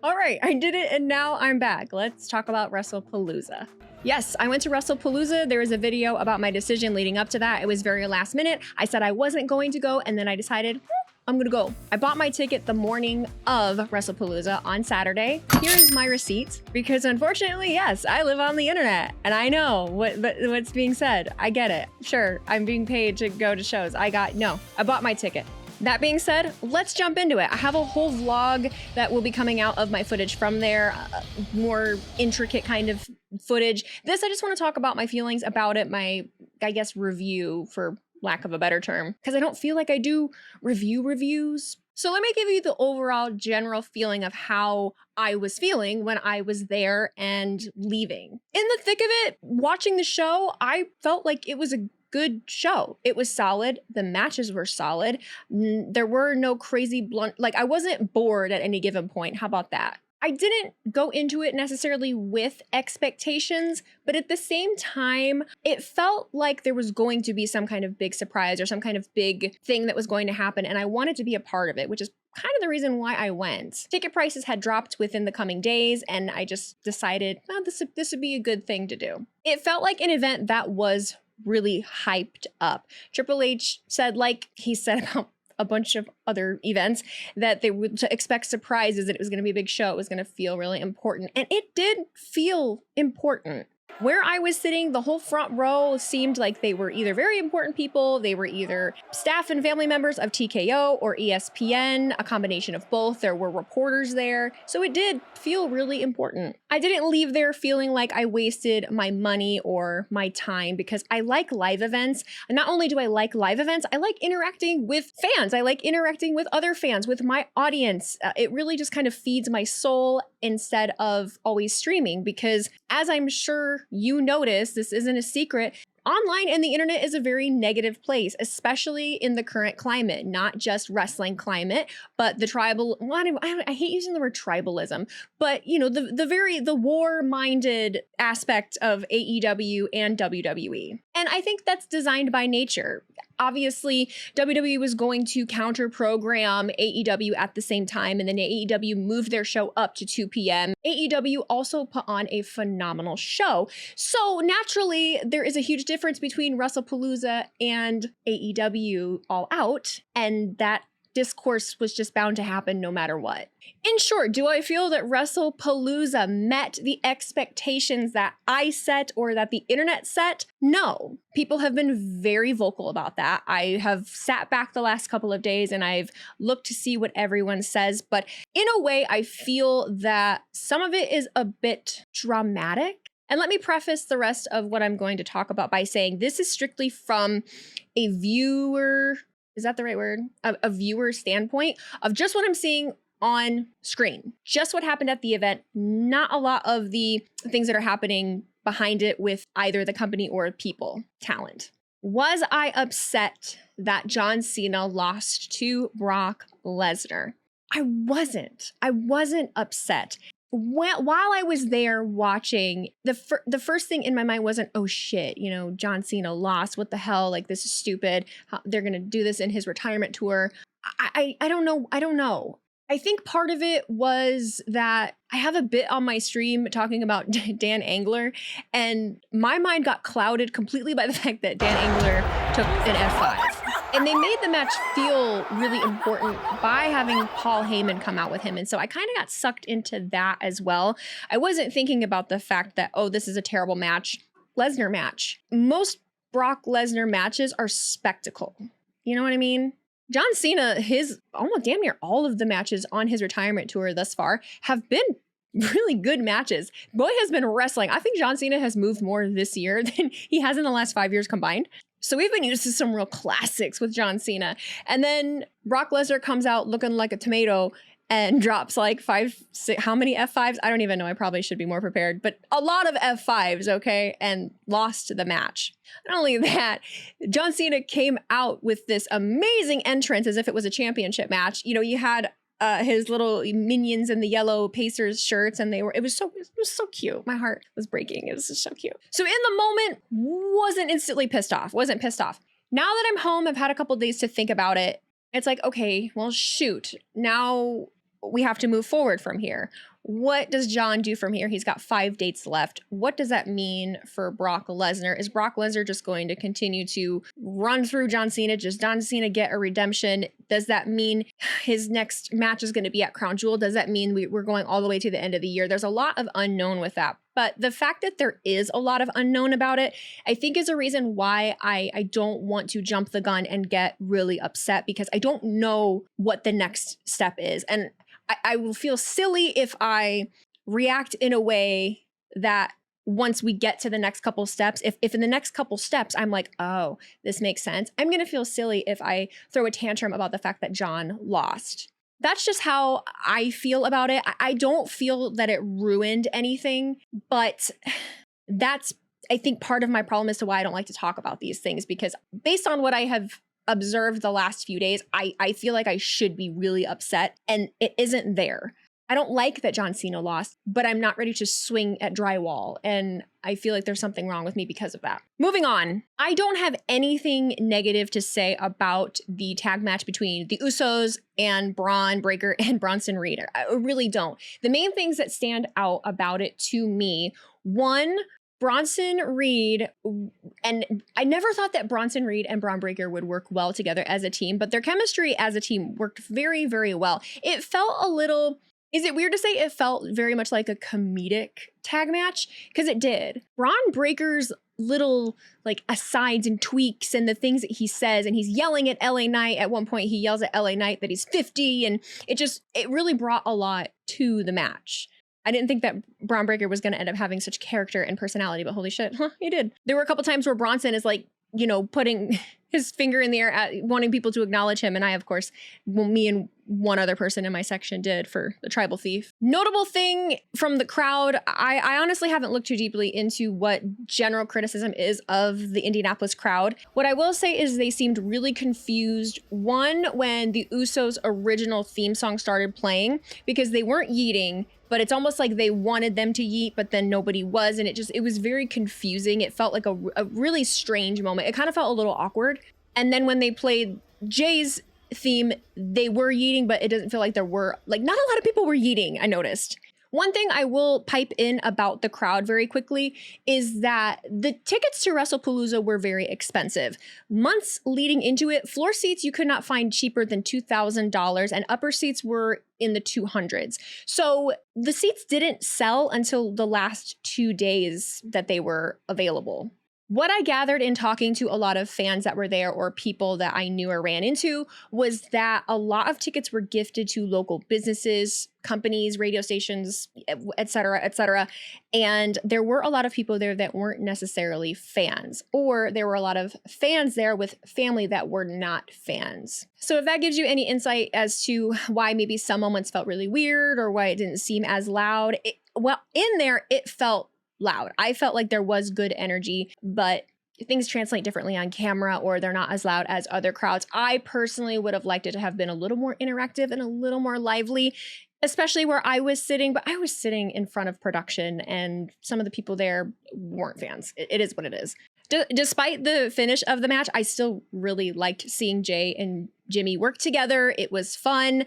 All right, I did it and now I'm back. Let's talk about Wrestlepalooza. Yes, I went to Wrestlepalooza. There was a video about my decision leading up to that. It was very last minute. I said I wasn't going to go, and then I decided, I'm gonna go. I bought my ticket the morning of Wrestlepalooza on Saturday. Here's my receipt, because unfortunately, yes, I live on the internet and I know what's being said. I get it. Sure, I'm being paid to go to shows. I bought my ticket. That being said, let's jump into it. I have a whole vlog that will be coming out of my footage from there, more intricate kind of footage. This, I just want to talk about my feelings about it, my, I guess, review, for lack of a better term, because I don't feel like I do reviews. So let me give you the overall general feeling of how I was feeling when I was there and leaving. In the thick of it, watching the show, I felt like it was a good show. It was solid. The matches were solid. There were no crazy blunt, like I wasn't bored at any given point. How about that? I didn't go into it necessarily with expectations, but at the same time, it felt like there was going to be some kind of big surprise or some kind of big thing that was going to happen, and I wanted to be a part of it, which is kind of the reason why I went. Ticket prices had dropped within the coming days, and I just decided, oh, this would be a good thing to do. It felt like an event that was really hyped up. Triple H said, like he said about a bunch of other events, that they would expect surprises, that it was going to be a big show, it was going to feel really important. And it did feel important. Where I was sitting, the whole front row seemed like they were either very important people, they were either staff and family members of TKO or ESPN, a combination of both. There were reporters there. So it did feel really important. I didn't leave there feeling like I wasted my money or my time, because I like live events. And not only do I like live events, I like interacting with fans. I like interacting with other fans, with my audience. It really just kind of feeds my soul instead of always streaming, because as I'm sure you notice, this isn't a secret, online and the internet is a very negative place, especially in the current climate, not just wrestling climate, but the tribal, I hate using the word tribalism, but you know, the war-minded aspect of AEW and WWE. And I think that's designed by nature. Obviously, WWE was going to counter-program AEW at the same time, and then AEW moved their show up to 2 p.m. AEW also put on a phenomenal show. So naturally, there is a huge difference between Wrestlepalooza and AEW All Out, and that discourse was just bound to happen no matter what. In short, do I feel that Wrestlepalooza met the expectations that I set or that the internet set? No. People have been very vocal about that. I have sat back the last couple of days and I've looked to see what everyone says, but in a way, I feel that some of it is a bit dramatic. And let me preface the rest of what I'm going to talk about by saying this is strictly from a viewer, is that the right word? A viewer standpoint of just what I'm seeing on screen. Just what happened at the event, not a lot of the things that are happening behind it with either the company or people, talent. Was I upset that John Cena lost to Brock Lesnar? I wasn't. I wasn't upset. While I was there watching, the first thing in my mind wasn't, oh shit, you know, John Cena lost. What the hell? Like, this is stupid. They're going to do this in his retirement tour. I don't know. I don't know. I think part of it was that I have a bit on my stream talking about Dan Angler, and my mind got clouded completely by the fact that Dan Angler took an F5. And they made the match feel really important by having Paul Heyman come out with him. And so I kind of got sucked into that as well. I wasn't thinking about the fact that, oh, this is a terrible match. Lesnar match. Most Brock Lesnar matches are spectacle. You know what I mean? John Cena, his almost damn near all of the matches on his retirement tour thus far have been really good matches. Boy has been wrestling. I think John Cena has moved more this year than he has in the last 5 years combined. So we've been used to some real classics with John Cena. And then Brock Lesnar comes out looking like a tomato and drops like 5, 6, how many F5s? I don't even know. I probably should be more prepared, but a lot of F5s, okay? And lost the match. Not only that, John Cena came out with this amazing entrance as if it was a championship match. You know, you had his little minions in the yellow Pacers shirts, and it was so cute. My heart was breaking. It was just so cute. So in the moment, wasn't pissed off. Now that I'm home, I've had a couple days to think about it. It's like, okay, well, shoot. Now, we have to move forward from here. What does John do from here? He's got 5 dates left. What does that mean for Brock Lesnar? Is Brock Lesnar just going to continue to run through John Cena? Does John Cena get a redemption? Does that mean his next match is going to be at Crown Jewel? Does that mean we're going all the way to the end of the year? There's a lot of unknown with that. But the fact that there is a lot of unknown about it, I think is a reason why I don't want to jump the gun and get really upset, because I don't know what the next step is. And I will feel silly if I react in a way that once we get to the next couple steps, if in the next couple steps, I'm like, oh, this makes sense, I'm going to feel silly if I throw a tantrum about the fact that John lost. That's just how I feel about it. I don't feel that it ruined anything, but that's, I think, part of my problem as to why I don't like to talk about these things, because based on what I have observed the last few days, I feel like I should be really upset, and it isn't there. I don't like that John Cena lost, but I'm not ready to swing at drywall, and I feel like there's something wrong with me because of that. Moving on, I don't have anything negative to say about the tag match between the Usos and Braun Breaker and Bronson Reed. I really don't. The main things that stand out about it to me, one, Bronson Reed, and I never thought that Bronson Reed and Braun Breaker would work well together as a team, but their chemistry as a team worked very, very well. It felt a little, is it weird to say it felt very much like a comedic tag match? Because it did. Braun Breaker's little like asides and tweaks and the things that he says, and he's yelling at LA Knight. At one point he yells at LA Knight that he's 50, and it really brought a lot to the match. I didn't think that Braun Breaker was going to end up having such character and personality, but holy shit, he did. There were a couple times where Bronson is like, you know, putting his finger in the air, wanting people to acknowledge him. And I, of course, well, me and one other person in my section did for the Tribal Thief. Notable thing from the crowd, I honestly haven't looked too deeply into what general criticism is of the Indianapolis crowd. What I will say is they seemed really confused. One, when the Usos' original theme song started playing, because they weren't yeeting, but it's almost like they wanted them to yeet, but then nobody was. And it was very confusing. It felt like a really strange moment. It kind of felt a little awkward. And then when they played Jay's theme, they were yeeting, but it doesn't feel like there were, like, not a lot of people were yeeting, I noticed. One thing I will pipe in about the crowd very quickly is that the tickets to Wrestlepalooza were very expensive. Months leading into it, floor seats you could not find cheaper than $2,000, and upper seats were in the 200s. So the seats didn't sell until the last 2 days that they were available. What I gathered in talking to a lot of fans that were there, or people that I knew or ran into, was that a lot of tickets were gifted to local businesses, companies, radio stations, et cetera, et cetera. And there were a lot of people there that weren't necessarily fans, or there were a lot of fans there with family that were not fans. So if that gives you any insight as to why maybe some moments felt really weird or why it didn't seem as loud, well, in there, it felt loud. I felt like there was good energy, but things translate differently on camera, or they're not as loud as other crowds. I personally would have liked it to have been a little more interactive and a little more lively, especially where I was sitting, but I was sitting in front of production and some of the people there weren't fans. It is what it is. Despite the finish of the match, I still really liked seeing Jay and Jimmy work together. It was fun.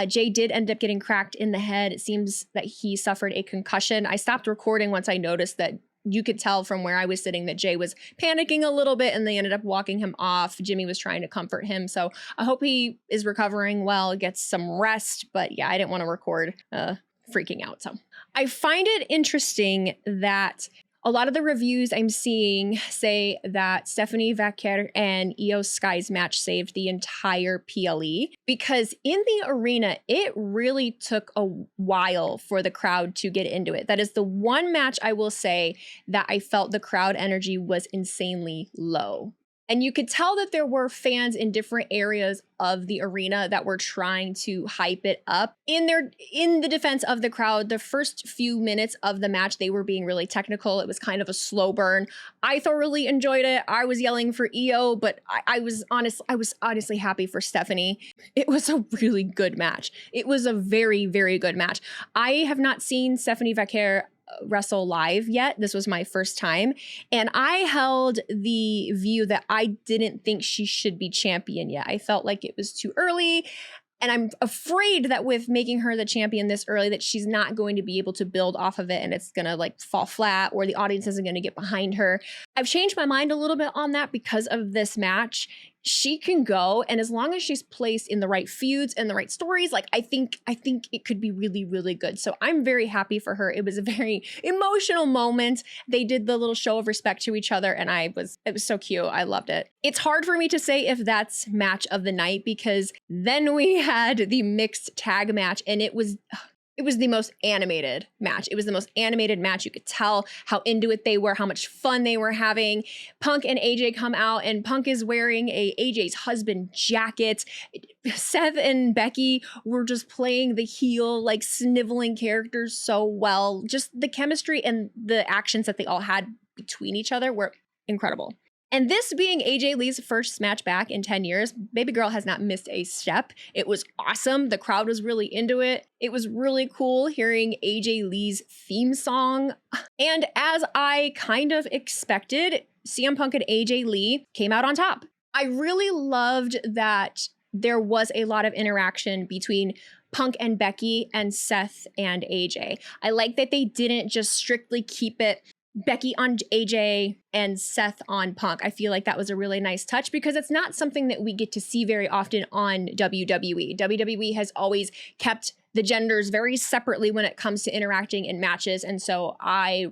Jay did end up getting cracked in the head. It seems that he suffered a concussion. I stopped recording once I noticed that you could tell from where I was sitting that Jay was panicking a little bit, and they ended up walking him off. Jimmy was trying to comfort him. So I hope he is recovering well, gets some rest. But yeah, I didn't want to record freaking out. So I find it interesting that a lot of the reviews I'm seeing say that Stephanie Vaquer and Io Sky's match saved the entire PLE, because in the arena, it really took a while for the crowd to get into it. That is the one match I will say that I felt the crowd energy was insanely low. And you could tell that there were fans in different areas of the arena that were trying to hype it up. In the defense of the crowd, the first few minutes of the match, they were being really technical. It was kind of a slow burn. I thoroughly enjoyed it. I was yelling for Io, but I was honestly happy for Stephanie. It was a really good match. It was a very, very good match. I have not seen Stephanie Vaquer wrestle live yet. This was my first time, and I held the view that I didn't think she should be champion yet. I felt like it was too early. And I'm afraid that with making her the champion this early, that she's not going to be able to build off of it and it's going to like fall flat, or the audience isn't going to get behind her. I've changed my mind a little bit on that because of this match. She can go, and as long as she's placed in the right feuds and the right stories, like I think it could be really, really good. So I'm very happy for her. It was a very emotional moment. They did the little show of respect to each other, and it was so cute. I loved it. It's hard for me to say if that's match of the night, because then we had the mixed tag match, and it was the most animated match. It was the most animated match. You could tell how into it they were, how much fun they were having. Punk and AJ come out, and Punk is wearing AJ's husband jacket. Seth and Becky were just playing the heel, like sniveling characters so well. Just the chemistry and the actions that they all had between each other were incredible. And this being AJ Lee's first match back in 10 years, baby girl has not missed a step. It was awesome. The crowd was really into it. It was really cool hearing AJ Lee's theme song. And as I kind of expected, CM Punk and AJ Lee came out on top. I really loved that there was a lot of interaction between Punk and Becky and Seth and AJ. I like that they didn't just strictly keep it Becky on AJ and Seth on Punk. I feel like that was a really nice touch because it's not something that we get to see very often on WWE. WWE has always kept the genders very separately when it comes to interacting in matches. And so I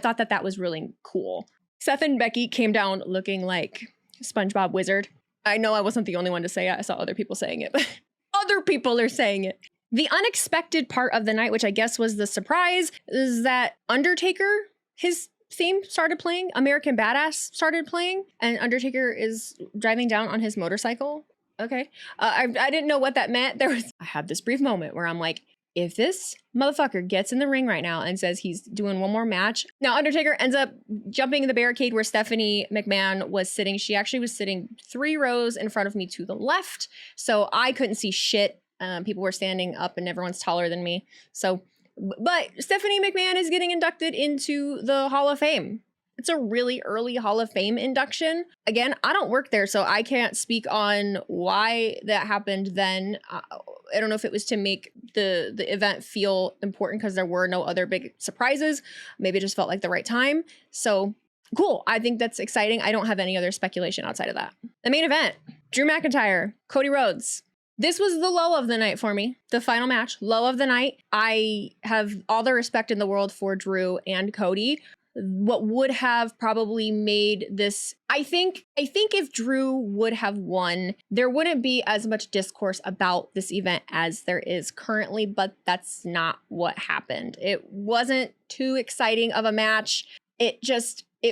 thought that was really cool. Seth and Becky came down looking like SpongeBob Wizard. I know I wasn't the only one to say it. I saw other people saying it, but other people are saying it. The unexpected part of the night, which I guess was the surprise, is that Undertaker, his theme started playing. American Badass started playing, and Undertaker is driving down on his motorcycle. Okay. I didn't know what that meant. I had this brief moment where I'm like, if this motherfucker gets in the ring right now and says he's doing one more match. Now, Undertaker ends up jumping the barricade where Stephanie McMahon was sitting. She actually was sitting 3 rows in front of me to the left, so I couldn't see shit. People were standing up and everyone's taller than me. But Stephanie McMahon is getting inducted into the Hall of Fame. It's a really early Hall of Fame induction. Again, I don't work there, so I can't speak on why that happened then. I don't know if it was to make the event feel important because there were no other big surprises. Maybe it just felt like the right time. So cool. I think that's exciting. I don't have any other speculation outside of that. The main event, Drew McIntyre, Cody Rhodes. This was the low of the night for me. The final match, low of the night. I have all the respect in the world for Drew and Cody. What would have probably made this, I think if Drew would have won, there wouldn't be as much discourse about this event as there is currently, but that's not what happened. It wasn't too exciting of a match. It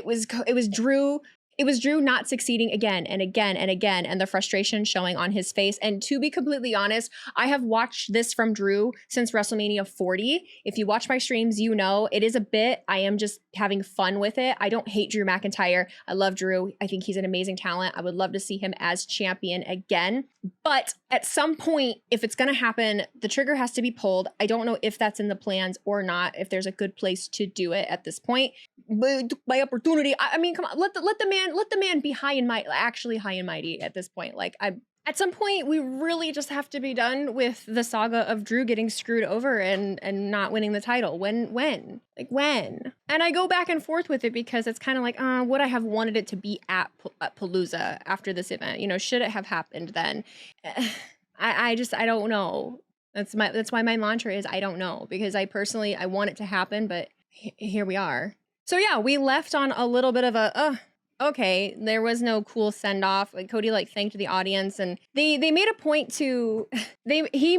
was Drew. It was Drew not succeeding again and again and again, and the frustration showing on his face. And to be completely honest, I have watched this from Drew since WrestleMania 40. If you watch my streams, you know it is a bit. I am just having fun with it. I don't hate Drew McIntyre. I love Drew. I think he's an amazing talent. I would love to see him as champion again. But at some point, if it's going to happen, the trigger has to be pulled. I don't know if that's in the plans or not, if there's a good place to do it at this point. But by opportunity, I mean, come on, let the man be high and mighty, actually high and mighty at this point. Like, at some point, we really just have to be done with the saga of Drew getting screwed over and not winning the title. When? And I go back and forth with it because it's kind of like, would I have wanted it to be at Palooza after this event? You know, should it have happened then? I don't know. That's why my mantra is I don't know, because I want it to happen, but here we are. So yeah, we left on a little bit of a, okay, there was no cool send off. Like Cody thanked the audience, and they made a point to he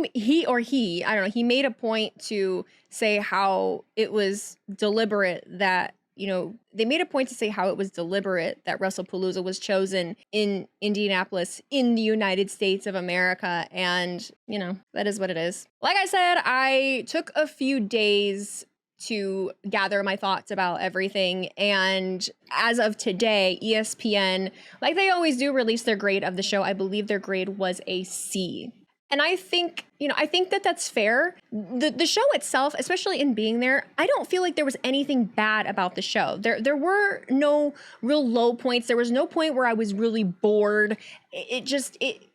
made a point to say how it was deliberate that, you know, they made a point to say how it was deliberate that WrestlePalooza was chosen in Indianapolis in the United States of America. And, you know, that is what it is. Like I said, I took a few days to gather my thoughts about everything. And as of today, ESPN, like they always do, release their grade of the show. I believe their grade was a C. And I think, I think that that's fair. The show itself, especially in being there, I don't feel like there was anything bad about the show. There were no real low points. There was no point where I was really bored.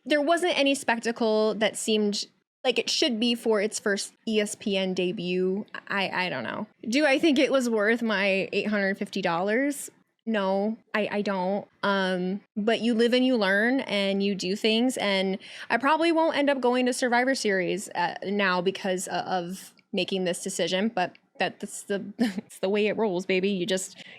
There wasn't any spectacle that seemed like it should be for its first ESPN debut. I don't know. Do I think it was worth my $850? No, I don't. But you live and you learn and you do things, and I probably won't end up going to Survivor Series now because of making this decision, but that's it's the way it rolls, baby.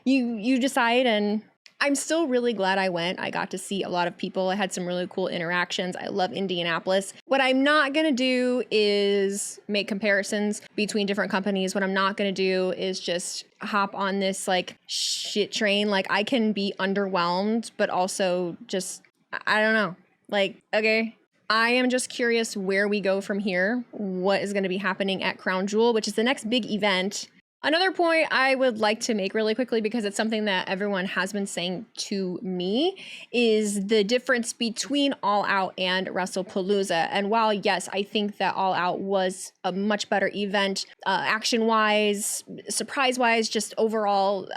You decide, and I'm still really glad I went. I got to see a lot of people. I had some really cool interactions. I love Indianapolis. What I'm not going to do is make comparisons between different companies. What I'm not going to do is just hop on this like shit train. Like, I can be underwhelmed, but also just, I don't know. Like, okay, I am just curious where we go from here. What is going to be happening at Crown Jewel, which is the next big event. Another point I would like to make really quickly, because it's something that everyone has been saying to me, is the difference between All Out and Wrestlepalooza. And while, yes, I think that All Out was a much better event, action-wise, surprise-wise, just overall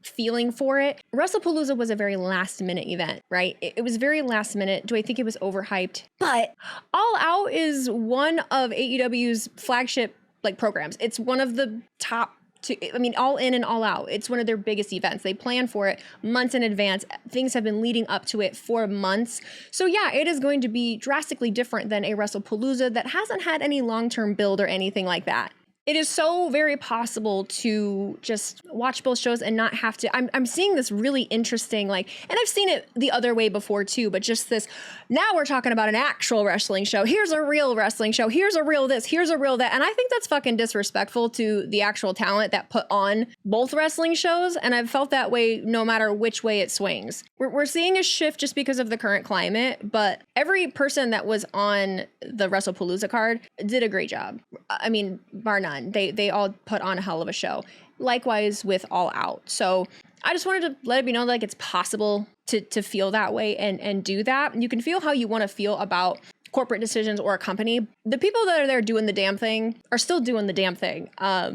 feeling for it, Wrestlepalooza was a very last-minute event, right? It was very last minute. Do I think it was overhyped? But All Out is one of AEW's flagship programs. It's one of the top two. I mean, All In and All Out. It's one of their biggest events. They plan for it months in advance. Things have been leading up to it for months. So yeah, it is going to be drastically different than a Wrestlepalooza that hasn't had any long-term build or anything like that. It is so very possible to just watch both shows and not have to. I'm seeing this really interesting, and I've seen it the other way before too, but just this, now we're talking about an actual wrestling show. Here's a real wrestling show. Here's a real this, here's a real that. And I think that's fucking disrespectful to the actual talent that put on both wrestling shows. And I've felt that way no matter which way it swings. We're seeing a shift just because of the current climate, but every person that was on the Wrestlepalooza card did a great job. I mean, bar none. They all put on a hell of a show. Likewise with All Out. So I just wanted to let it be known, it's possible to feel that way and do that. You can feel how you want to feel about corporate decisions or a company. The people that are there doing the damn thing are still doing the damn thing.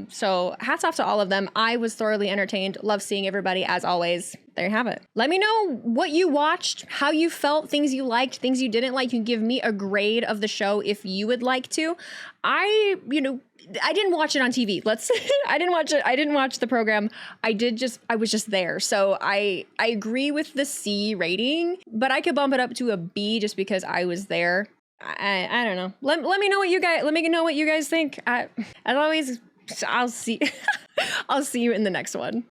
So hats off to all of them. I was thoroughly entertained. Love seeing everybody as always. There you have it. Let me know what you watched, how you felt, things you liked, things you didn't like. You can give me a grade of the show if you would like to. I didn't watch it on TV. I didn't watch it. I didn't watch the program. I was just there. So I agree with the C rating, but I could bump it up to a B just because I was there. I don't know. Let me know what you guys think. As always, I'll see I'll see you in the next one.